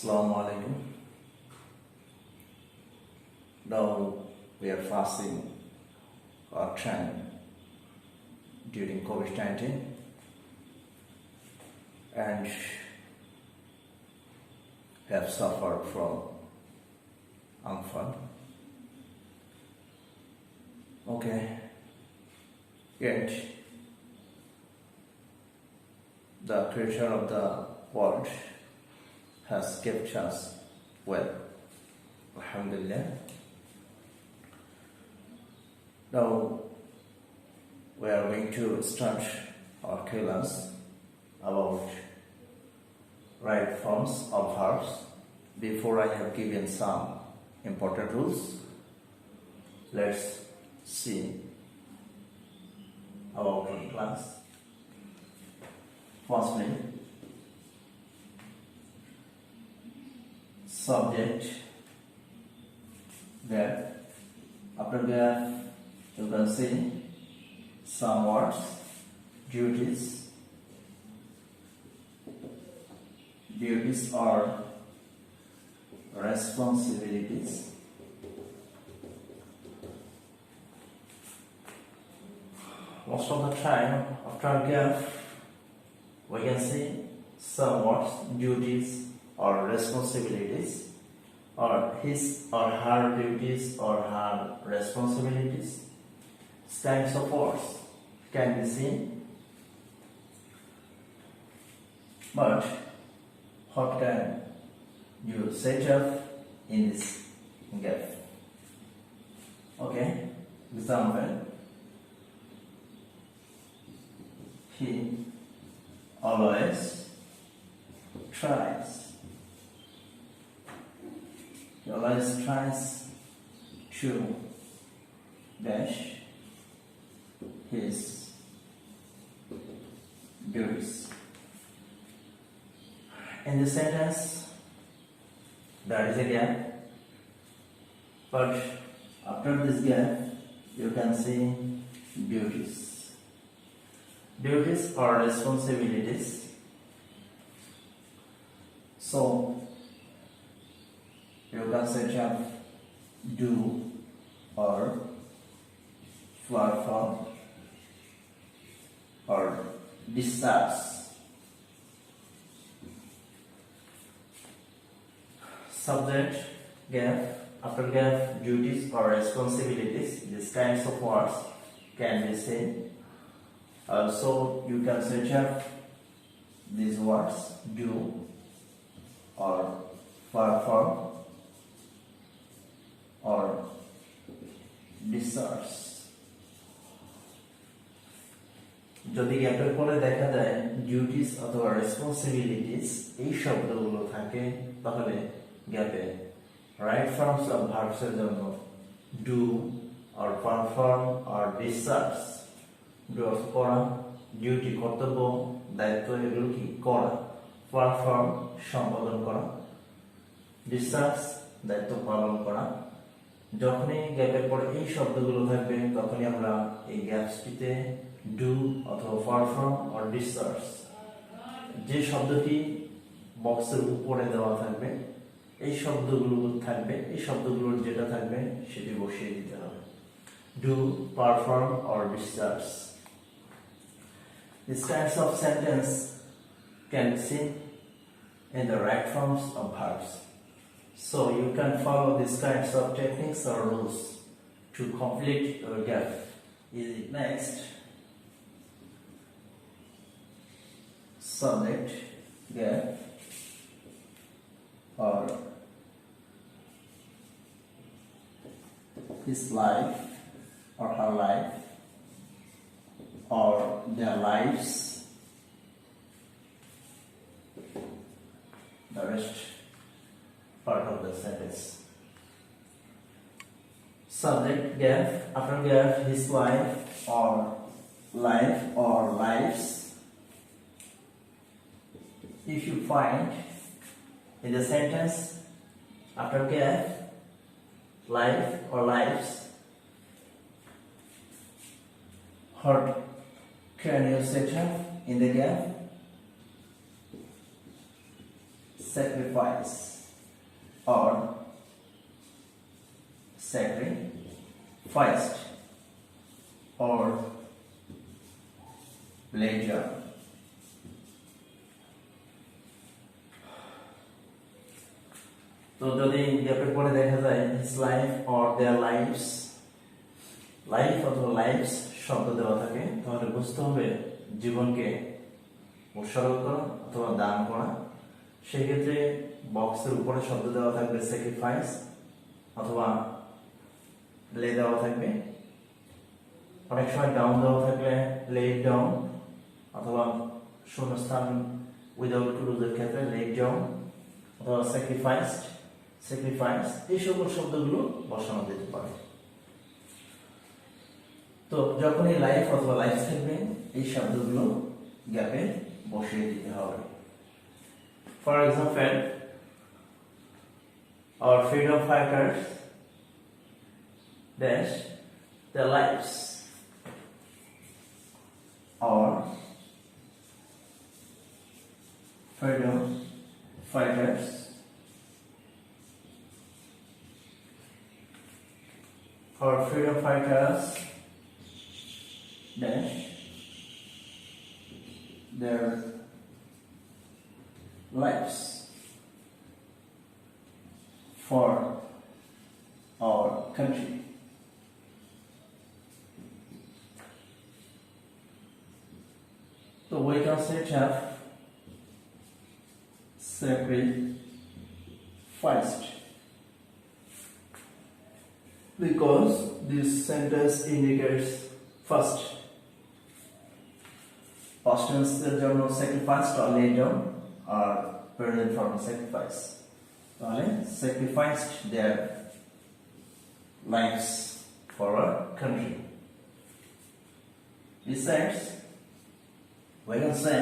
Assalamu alaikum. Now we are fasting our time during COVID-19 and have suffered from unfun. Okay, yet the creator of the world has kept us well. Alhamdulillah. Now we are going to start our class about right forms of verbs. Before I have given some important rules, let's see about our class. Firstly, subject, verb. After verb, you can see some words, duties. Duties are responsibilities. Most of the time, after verb, we can see some words, duties or responsibilities, or his or her duties or her responsibilities. These kinds of words can be seen. But what can you set up in this gap? Okay, example, he always tries. He always tries to dash his duties. In this sentence, there is a gap, but after this gap, you can see duties. Duties are responsibilities. So, you can set up do or perform or discharge. Subject, gap, after gap, duties or responsibilities. These kinds of words can be seen. Also, you can search up these words do or perform or discharge. যদি গ্যাপের পরে দেখা যায় duties অথবা responsibilities এই শব্দগুলো থাকে, তাহলে গ্যাপে রাইট ফর্মস অফ ভার্বস এর জন্য do or perform or discharge. Do অর্থ করা, ডিউটি কর্তব্য, দায়িত্ব, এগুলো কি করা, পারফর্ম সম্পাদন করা, ডিসচার্জ দায়িত্ব পালন করা। যখনই গ্যাপের পরে এই শব্দগুলো থাকবে তখনই আমরা এই গ্যাপসটিতে ডু অথবা পারফর্ম অর ডিসচার্জ, যে শব্দটি বক্সের উপরে দেওয়া থাকবে এই শব্দগুলো থাকবে, এই শব্দগুলোর যেটা থাকবে সেটি বসিয়ে দিতে হবে। Do, perform or discharge. These kinds of sentence can be seen in the right forms of verbs. So you can follow these kinds of techniques or rules to complete your gap. Next, subject, gap, or his life or her life or their lives. The rest part of the sentence. Subject, gap, after gap, his life or lives. If you find in the sentence after gap, life or lives, what can you set up in the gap? Sacrifice. or sacrificed or laid down. তো যদি গ্যাপের পরে দেখা যায় his life or their lives, life অথবা lives শব্দ দেওয়া থাকে, তাহলে বুঝতে হবে জীবনকে উৎসর্গ করা অথবা দান করা। সেক্ষেত্রে বক্সের উপরে শব্দ দেওয়া থাকবে স্যাক্রিফাইস অথবা লে দেওয়া থাকবে। অনেক সময় ডাউন দেওয়া থাকলে লে ডাউন, অথবা শূন্যস্থান উইদাউট ক্লুজের ক্ষেত্রে লে ডাউন অথবা স্যাক্রিফাইস, এই সকল শব্দগুলো বসানো যেতে পারে। তো যখনই লাইফ অথবা লাইফ থাকবে এই শব্দগুলো গ্যাপে বসিয়ে দিতে হবে। For example, our freedom fighters dash their lives, or freedom fighters dash their lives for our country. So we can set up sacrificed, because this sentence indicates first past tense এর জন্য sacrificed or laid down or present form sacrifice, তাহলে sacrificed their lives for our country. Besides, we can say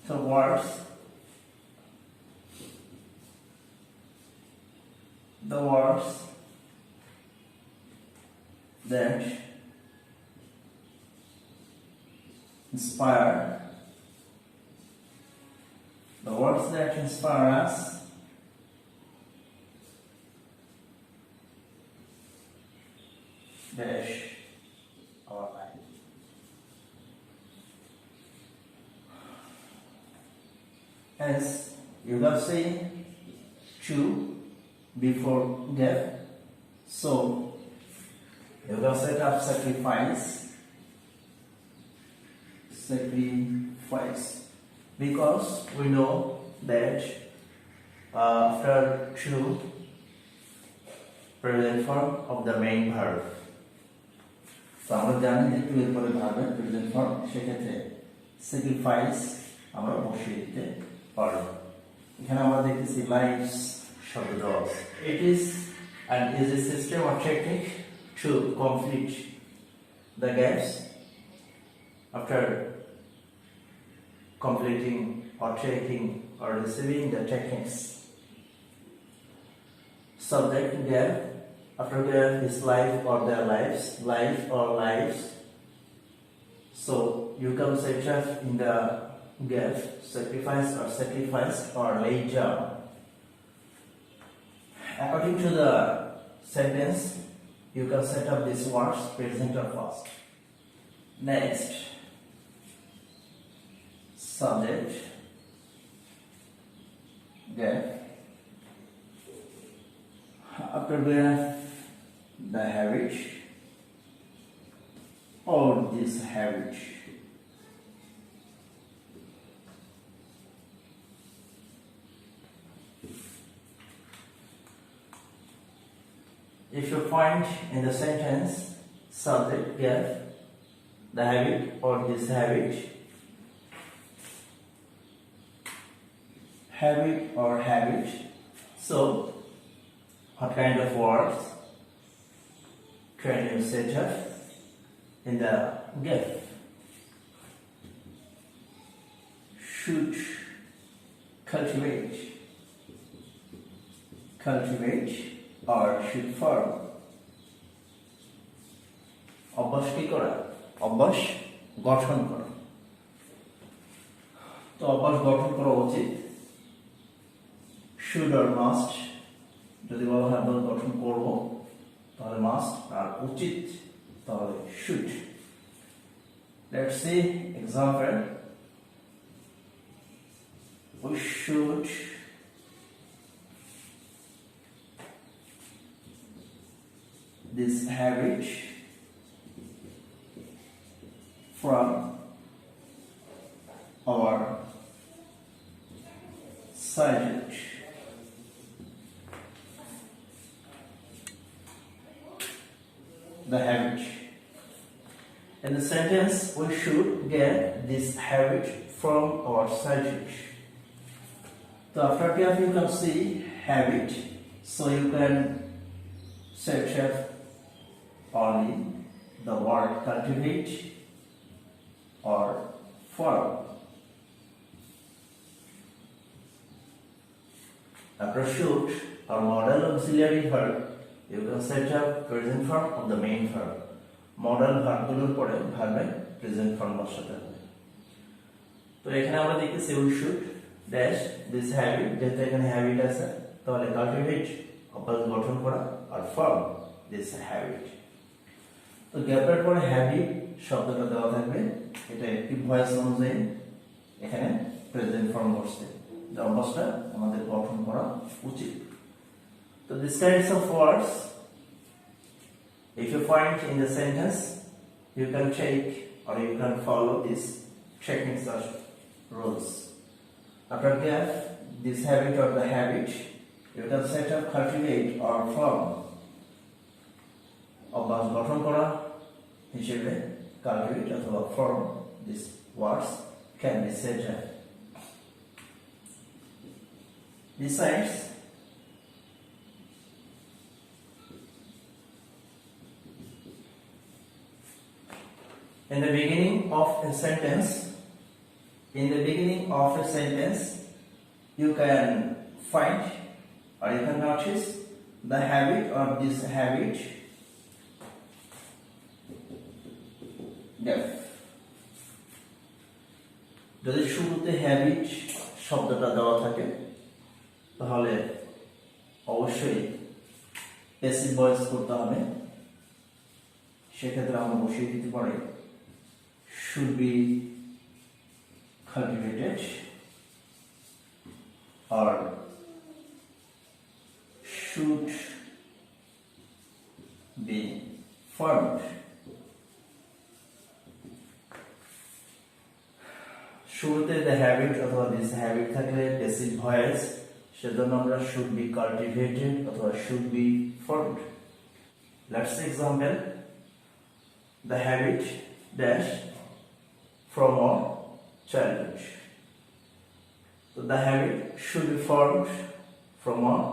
the words that inspire us dash our life. As you can see, to before gap, so you can set up sacrifice, because we know that after to present form of the main verb, so আমরা জানি যে two এর পরে ভার্বের present form, সেক্ষেত্রে sacrifice আমরা বসিয়ে দিতে পারি। এখানে আমরা দেখতেছি lives শব্দ দেওয়া আছে। It is an easy system or technique to complete the gaps after completing or taking or receiving the techniques. Subject gap, after gap is life or their lives, life or lives. So you can set up in the gap sacrificed or laid down. According to the sentence, you can set up these words present or past. Next, subject gap, after gap the habit or this habit. If you find in the sentence subject gap the habit or this habit or habit, so what kind of words can you set up in the gap? Should cultivate or should form, অভ্যাস কি করা, অভ্যাস গঠন করা। তো অভ্যাস গঠন করা উচিত শুড আর মাস্ট যদি বলা হয় অভ্যাস গঠন করব তাহলে মাস্ট আর উচিত তাহলে should let's see example we should this habit from our childhood. The habit. In the sentence, we should get this habit from our childhood. So after that you can see habit. So you can search up only the word cultivate or form. After should or model auxiliary verb, you can set up present form of the main verb. Model verb গুলোর পরে ভার্বের present form বসাতে হবে। তো এখানে আমরা দেখতেছি we should dash this habit যেহেতু এখানে habit আছে তাহলে cultivate অভ্যাস গঠন করা আর form this habit। তো গ্যাপের পরে habit শব্দটা দেওয়া থাকবে এটা একটি ভয়েস অনুযায়ী এখানে প্রেজেন্ট ফর্ম বসছে যে অভ্যাসটা আমাদের গঠন করা উচিত। তো this kinds of words if you find in the sentence you can take or you can follow these techniques or rules. After that this habit or the habit you can set up cultivate or form অভ্যাস গঠন করা হিসেবে cultivate অথবা form these words can be set up. Besides in the beginning of a sentence you can find or you can notice the habit or this habit def যদি শুরুতে habit শব্দটা দেওয়া থাকে তাহলে অবশ্যই প্যাসিভ ভয়েস করতে হবে সেক্ষেত্রে আমরা বসিয়ে দিতে পারি should be cultivated or should be formed. শুরুতে the habit অথবা this habit থাকলে passive voice সেজন্য আমরা should be cultivated অথবা should be formed. Let's see example. The habit dash from our childhood. So the habit should be formed from our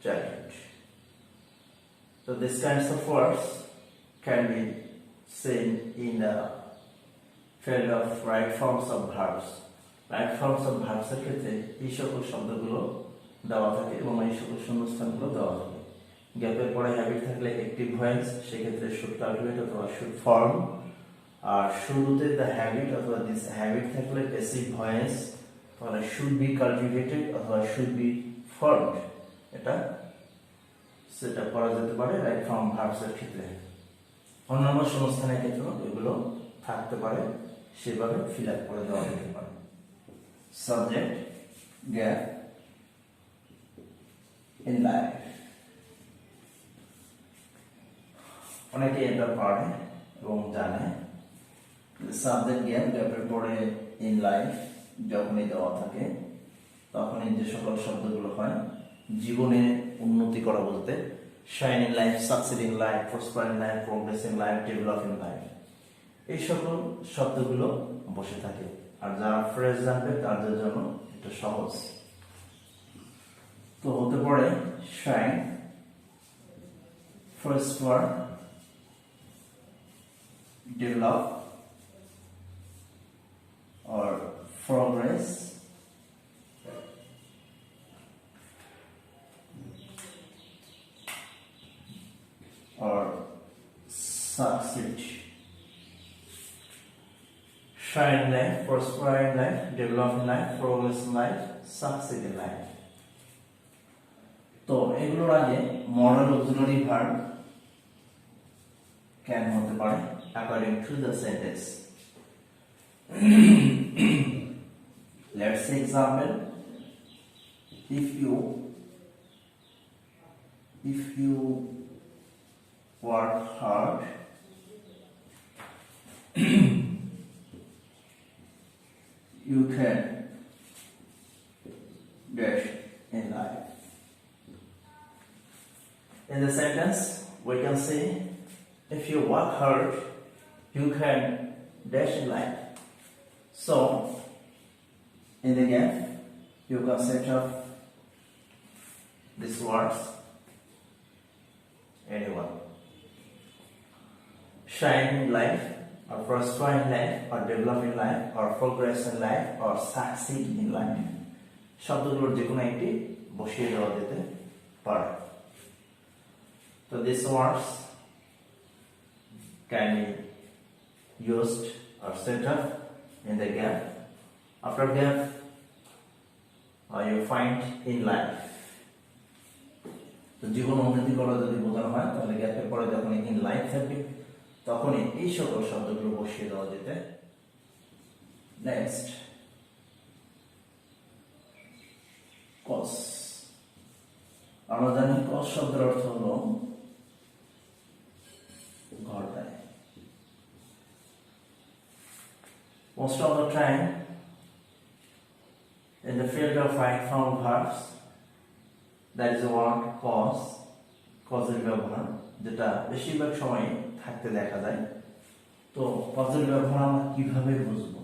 childhood. So these kinds of words can be seen in the field of right forms of verbs. Right forms of verbs এর ক্ষেত্রে এই সকল শব্দগুলো দেওয়া থাকে এবং এই সকল শূন্যস্থানগুলো দেওয়া থাকে। গ্যাপের পরে হ্যাবিট থাকলে অ্যাক্টিভ ভয়েস সেক্ষেত্রে should cultivate অথবা should form আর শুরুতে the habit অথবা this habit থাকলে প্যাসিভ ভয়েস তাহলে should be cultivated অথবা should be formed এটা সেটা করা যেতে পারে রাইট ফর্ম ভার্বস এর ক্ষেত্রে। অন্যান্য শূন্যস্থানের ক্ষেত্রে এগুলো থাকতে পারে সেভাবে ফিল আপ করে দেওয়া যেতে পারে। সাবজেক্ট গ্যাপ ইন লাইফ অনেকে এটা পড়ে এবং জানে সাবজেক্ট গ্যাপের পরে ইন লাইফ যখনই দেওয়া থাকে তখনই যে সকল শব্দগুলো হয় জীবনে উন্নতি করা বলতে shine in life, succeed in life, prosper in life, progress in life, develop in life এই সকল শব্দগুলো বসে থাকে। আর যারা ফ্রেজ জানবে তাদের জন্য এটা সহজ। তো হতে পারে shine, prosper, develop or progress or succeed. shine in life, prosper in life, develop in life, progress in life, succeed in life. তো এগুলোর আগে মডেল অক্সিলারি ভার্ব ক্যান হতে পারে according to the sentence. Let's say example. If you work hard, you can dash in life. In the sentence, we can say, if you work hard, you can dash in life. So, in the gap, you can set up these words. Anyone. Shine in life, or prosper in life, or develop in life, or progress in life, or succeed in life. শব্দগুলোর যে কোনো একটি বসিয়ে দেওয়া যেতে পারে। So these words can be used or set up in the gap. After gap, you find in life. তো জীবন উন্নতি করা যদি বোঝানো হয় তাহলে গ্যাপের পরে যখন ইন লাইফ থাকবে তখনই এই সকল শব্দগুলো বসিয়ে দেওয়া যেতে। Next, cause. আমরা জানি কজ শব্দের অর্থ হলো ঘটায়। Most of the time, in the field of right form verbs, that is the word cause, causeর ব্যবহার, যেটা বেশিরভাগ সময় থাকতে দেখা যায়। তো কজের ব্যবহার আমরা কিভাবে বুঝবো?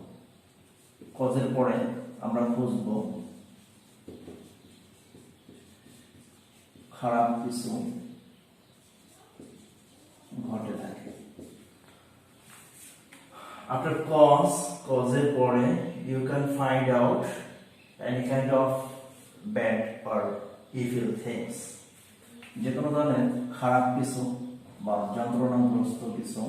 কজের পরে আমরা খুঁজবো খারাপ কিছু ঘটে থাকে। After causeর পরে you can find out any kind of bad or evil things. যে কোনো ধরনের খারাপ কিছু বা যন্ত্রণাগ্রস্ত কিছু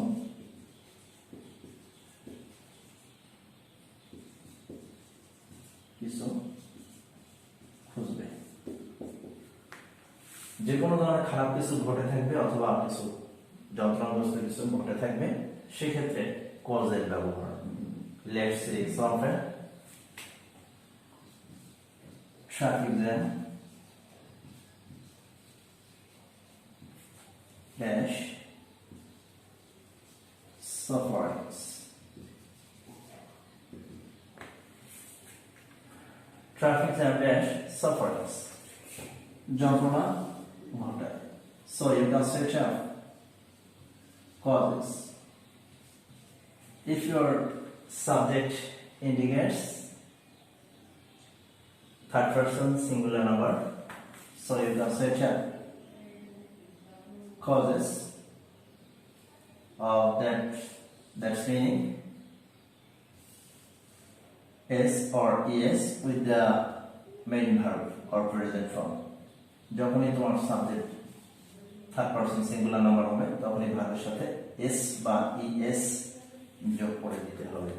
খুঁজবে। যে কোনো ধরনের খারাপ কিছু ঘটে থাকবে অথবা কিছু যন্ত্রণাগ্রস্ত কিছু ঘটে থাকবে, সেক্ষেত্রে কজের ব্যবহার। Let's say example. Traffic jam dash sufferings. Traffic jam dash sufferings. যন্ত্রণা ঘটায়। So you can search up causes. If your subject indicates third person singular number, so you can search up causes of that's meaning s or es with the main verb or present form. যখনই তোমার subject third person singular number হবে তখনই ভার্বের সাথে S বা ES যোগ করে দিতে হবে।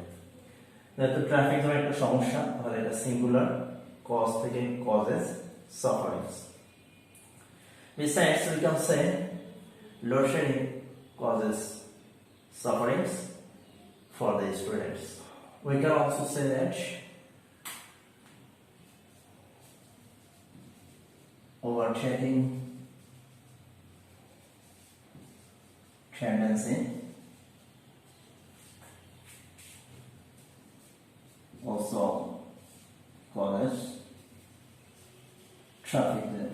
যেহেতু ট্রাফিক জ্যামের একটা সমস্যা, তাহলে এটা সিঙ্গুলার, কজ থেকে causes, sufferings. Besides, we can say load shedding causes sufferings for the students. We can also say that overchecking tendency also causes traffic jam.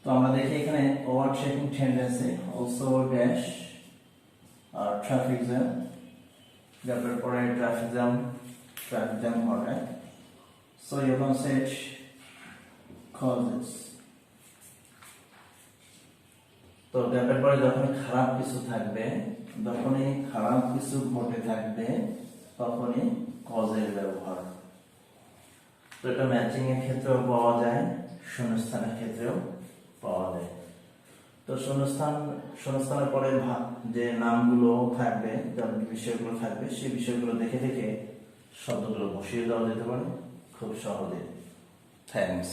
তো আমরা দেখি এখানে overchecking tendency also dash traffic jam, যার পরে traffic jam ঘটে। So you can search causes. তো গ্যাপের পরে যখন খারাপ কিছু থাকবে, যখনই খারাপ কিছু ঘটে থাকবে, তখনই কজের ব্যবহার। তো এটা ম্যাচিং এর ক্ষেত্রেও পাওয়া যায়, শূন্যস্থানের ক্ষেত্রেও পাওয়া যায়। তো শূন্যস্থানের পরে যে নামগুলো থাকবে, যে বিষয়গুলো থাকবে, সেই বিষয়গুলো দেখে দেখে শব্দগুলো বসিয়ে দেওয়া যেতে পারে খুব সহজে। থ্যাঙ্কস।